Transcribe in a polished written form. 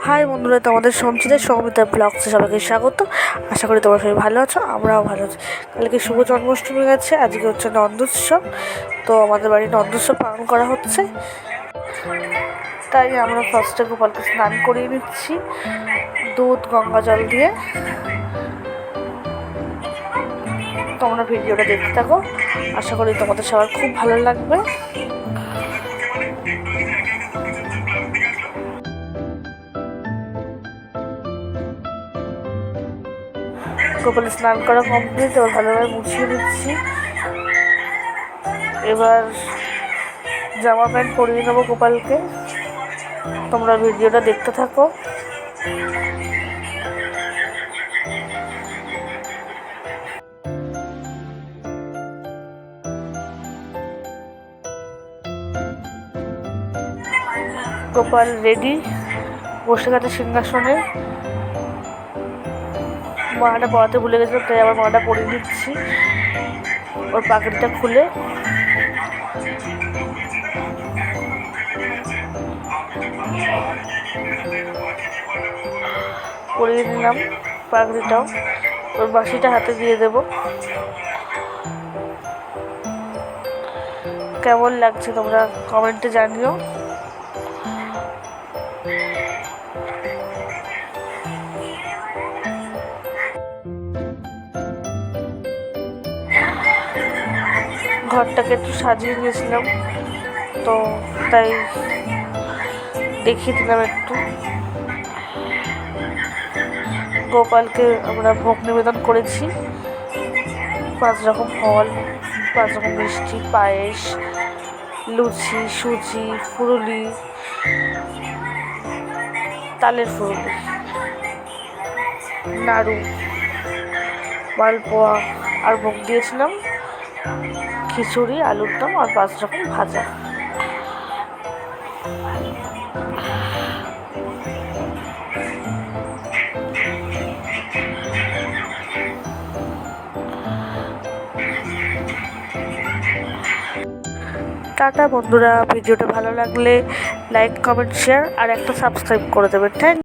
High বন্ধুরা, তোমাদের সঞ্চিতার সৌমিতা ব্লগসে সবাইকে স্বাগত। আশা করি তোমরা সবাই ভালো আছো, আমরাও ভালো আছি। কালকে শুভ জন্মাষ্টমী গেছে, আজকে হচ্ছে নন্দোৎসব। তো আমাদের বাড়ি নন্দোৎসব পালন করা হচ্ছে, তাই আমরা ফার্স্টে গোপালকে স্নান করিয়ে নিচ্ছি দুধ গঙ্গা জল দিয়ে। তোমরা ভিডিওটা দেখতে থাকো, আশা করি তোমাদের সবার খুব ভালো লাগবে। গোপালের স্নান করা কমপ্লিট, এবার ভালোভাবে মুছিয়ে দিচ্ছি। এবার জামা প্যান্ট পরিয়ে নেবো গোপালকে, তোমরা ভিডিওটা দেখতে থাকো। গোপাল রেডি, বসে গেছে সিংহাসনে। মালাটা পরাতে ভুলে গেছিলাম, তাই আবার মালাটা পরিয়ে দিচ্ছি। ওর পাখিটা খুলে পরিয়ে নিলাম পাগড়িটাও। ওর বাঁশিটা হাতে দিয়ে দেব। কেমন লাগছে তোমরা কমেন্টে জানিও। ঘরটাকে একটু সাজিয়ে নিয়েছিলাম, তো তাই দেখিয়ে দিলাম একটু। গোপালকে আমরা ভোগ নিবেদন করেছি, 5 রকম ফল, 5 রকম মিষ্টি, পায়েস, লুচি, সুজি, ফুরুলি, তালের ফুরুলি, নাড়ু, মালপোয়া, আর ভোগ দিয়েছিলাম খিচুড়ি, আলুর দম আর 5 রকম ভাজা। টাটা বন্ধুরা, ভিডিওটা ভালো লাগলে লাইক, কমেন্ট, শেয়ার আর একটা সাবস্ক্রাইব করে দেবেন। থ্যাংক